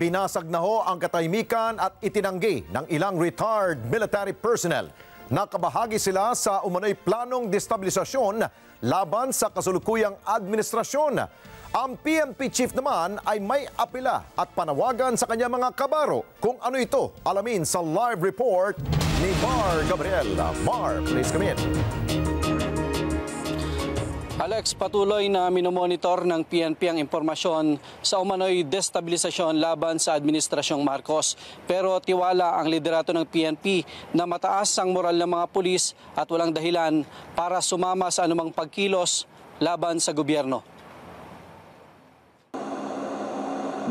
Binasag na ho ang katahimikan at itinanggi ng ilang retired military personnel. Nakabahagi sila sa umano'y planong destabilisasyon laban sa kasulukuyang administrasyon. Ang PNP chief naman ay may apela at panawagan sa kanya mga kabaro. Kung ano ito, alamin sa live report ni Mar Gabriel. Mar, please come in. Alex, patuloy na minomonitor ng PNP ang impormasyon sa umano'y destabilisasyon laban sa Administrasyong Marcos. Pero tiwala ang liderato ng PNP na mataas ang moral ng mga pulis at walang dahilan para sumama sa anumang pagkilos laban sa gobyerno.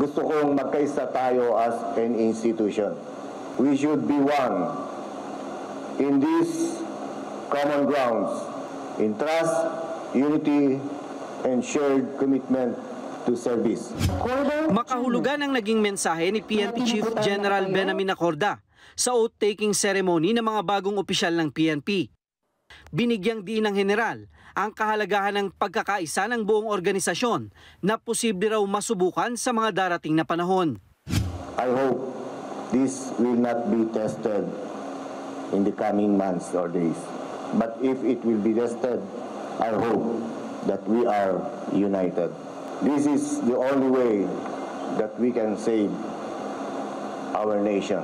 Gusto kong magkaisa tayo as an institution. We should be one in these common grounds, in trust, unity, and shared commitment to service. Makahulugan ang naging mensahe ni PNP Chief General Benamin Acorda sa oath-taking ceremony ng mga bagong opisyal ng PNP. Binigyang diin ng general ang kahalagahan ng pagkakaisa ng buong organisasyon na posible raw masubukan sa mga darating na panahon. I hope this will not be tested in the coming months or days. But if it will be tested, I hope that we are united. This is the only way that we can save our nation.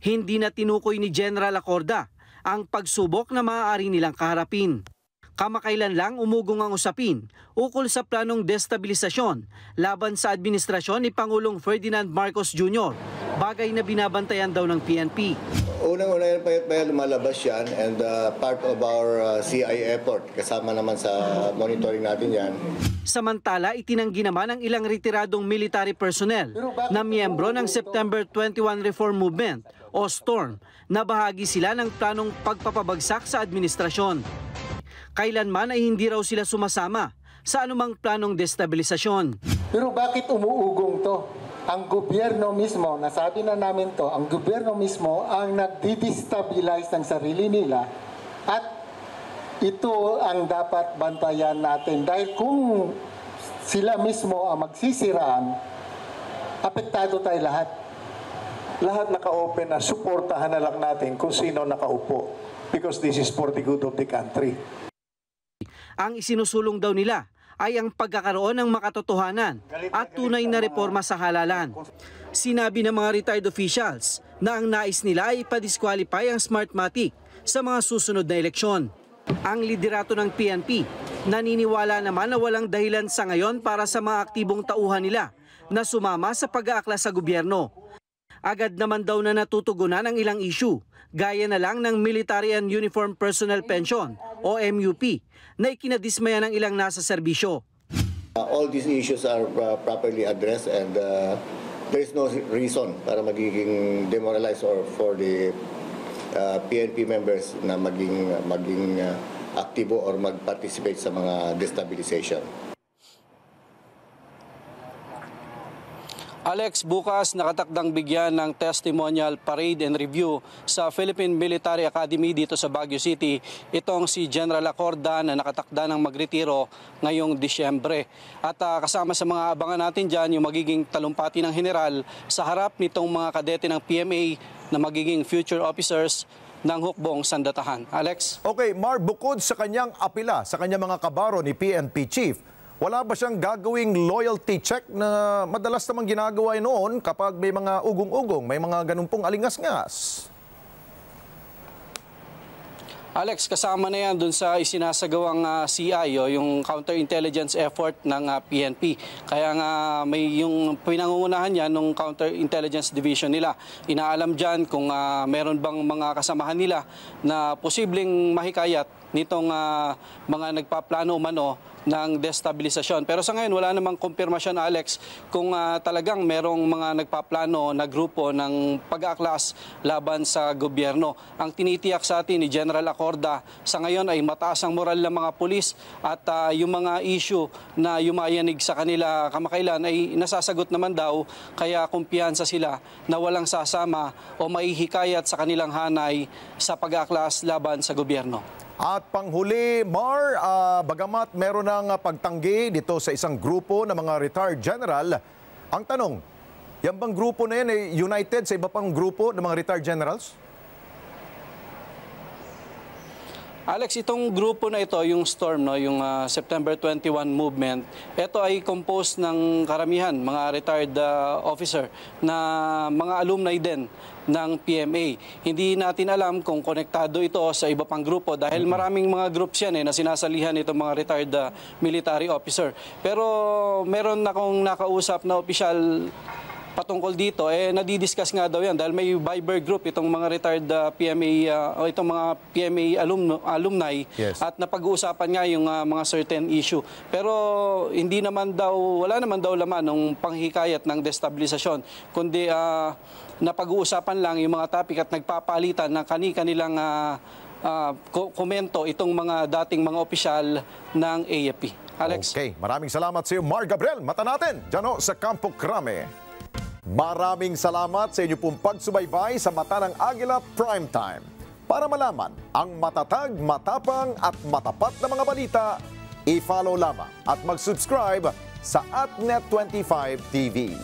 Hindi na tinukoy ni General Acorda ang pagsubok na maaari nilang kaharapin. Kamakailan lang umugong ang usapin ukol sa planong destabilisasyon laban sa administrasyon ni Pangulong Ferdinand Marcos Jr., bagay na binabantayan daw ng PNP. Unang-una yan pa lumalabas yan and part of our CI effort. Kasama naman sa monitoring natin yan. Samantala, itinanggi naman ang ilang retiradong military personnel na miyembro ng September 21 Reform Movement o STORM na bahagi sila ng planong pagpapabagsak sa administrasyon. Kailanman ay hindi raw sila sumasama sa anumang planong destabilisasyon. Pero bakit umuugong to? Ang gobyerno mismo, nasabi na namin to, ang gobyerno mismo ang nagdi-destabilize ng sarili nila at ito ang dapat bantayan natin. Dahil kung sila mismo ang magsisiraan, apektado tayo lahat. Lahat naka-open na suportahan na lang natin kung sino nakaupo because this is for the good of the country. Ang isinusulong daw nila ay ang pagkakaroon ng makatotohanan at tunay na reforma sa halalan. Sinabi ng mga retired officials na ang nais nila ay ipadisqualify ang Smartmatic sa mga susunod na eleksyon. Ang liderato ng PNP naniniwala naman na walang dahilan sa ngayon para sa mga aktibong tauhan nila na sumama sa pag-aakla sa gobyerno. Agad naman daw na natutugunan ang ilang issue, gaya na lang ng Military and Uniform Personnel Pension o MUP na ikinadismaya ng ilang nasa serbisyo. All these issues are properly addressed and there is no reason para magiging demoralized or for the PNP members na maging aktibo or mag-participate sa mga destabilization. Alex, bukas nakatakdang bigyan ng testimonial parade and review sa Philippine Military Academy dito sa Baguio City. Itong si General Acorda na nakatakda ng magretiro ngayong Disyembre. At kasama sa mga abangan natin dyan yung magiging talumpati ng general sa harap nitong mga kadete ng PMA na magiging future officers ng hukbong sandatahan. Alex? Okay, Mar, bukod sa kanyang apela, sa kanyang mga kabaro ni PNP Chief, wala ba siyang gagawing loyalty check na madalas namang ginagawa noon kapag may mga ugong-ugong, may mga ganun pong alingas-ngas? Alex, kasama na yan dun sa isinasagawang CI, yung counterintelligence effort ng PNP. Kaya nga may yung pinangungunahan yan ng counterintelligence division nila. Inaalam dyan kung meron bang mga kasamahan nila na posibleng mahikayat nitong mga nagpaplano umano ng destabilisasyon. Pero sa ngayon, wala namang kumpirmasyon, Alex, kung talagang merong mga nagpaplano na grupo ng pag-aaklas laban sa gobyerno. Ang tinitiyak sa atin ni General Acorda sa ngayon ay mataas ang moral ng mga pulis at yung mga issue na yumayanig sa kanila kamakailan ay nasasagot naman daw, kaya kumpiyansa sila na walang sasama o maihikayat sa kanilang hanay sa pag-aaklas laban sa gobyerno. At panghuli, Mar, bagamat meron ng pagtanggi dito sa isang grupo ng mga retired general, ang tanong, Yan bang grupo na yan united sa iba pang grupo ng mga retired generals? Alex, itong grupo na ito, yung STORM, no, yung September 21 movement, ito ay composed ng karamihan, mga retired officer na mga alumni din ng PMA. Hindi natin alam kung konektado ito sa iba pang grupo dahil maraming mga groups yan na sinasalihan itong mga retired military officer. Pero meron akong nakausap na opisyal patungkol dito, nadidiscuss nga daw yan dahil may Viber group itong mga retired PMA o itong mga PMA alumni Yes. at napag-uusapan nga yung mga certain issue. Pero hindi naman daw, wala naman daw laman ng panghikayat ng destabilisasyon, kundi napag-uusapan lang yung mga topic at nagpapalitan ng kanilang komento itong mga dating mga opisyal ng AFP. Alex? Okay, maraming salamat sa iyo, Mar Gabriel. Mata natin, dyan sa Campo Crame. Maraming salamat sa inyo pong pagsubaybay sa Mata ng Agila Primetime. Para malaman ang matatag, matapang at matapat na mga balita, i-follow lamang at mag-subscribe sa AtNet25 TV.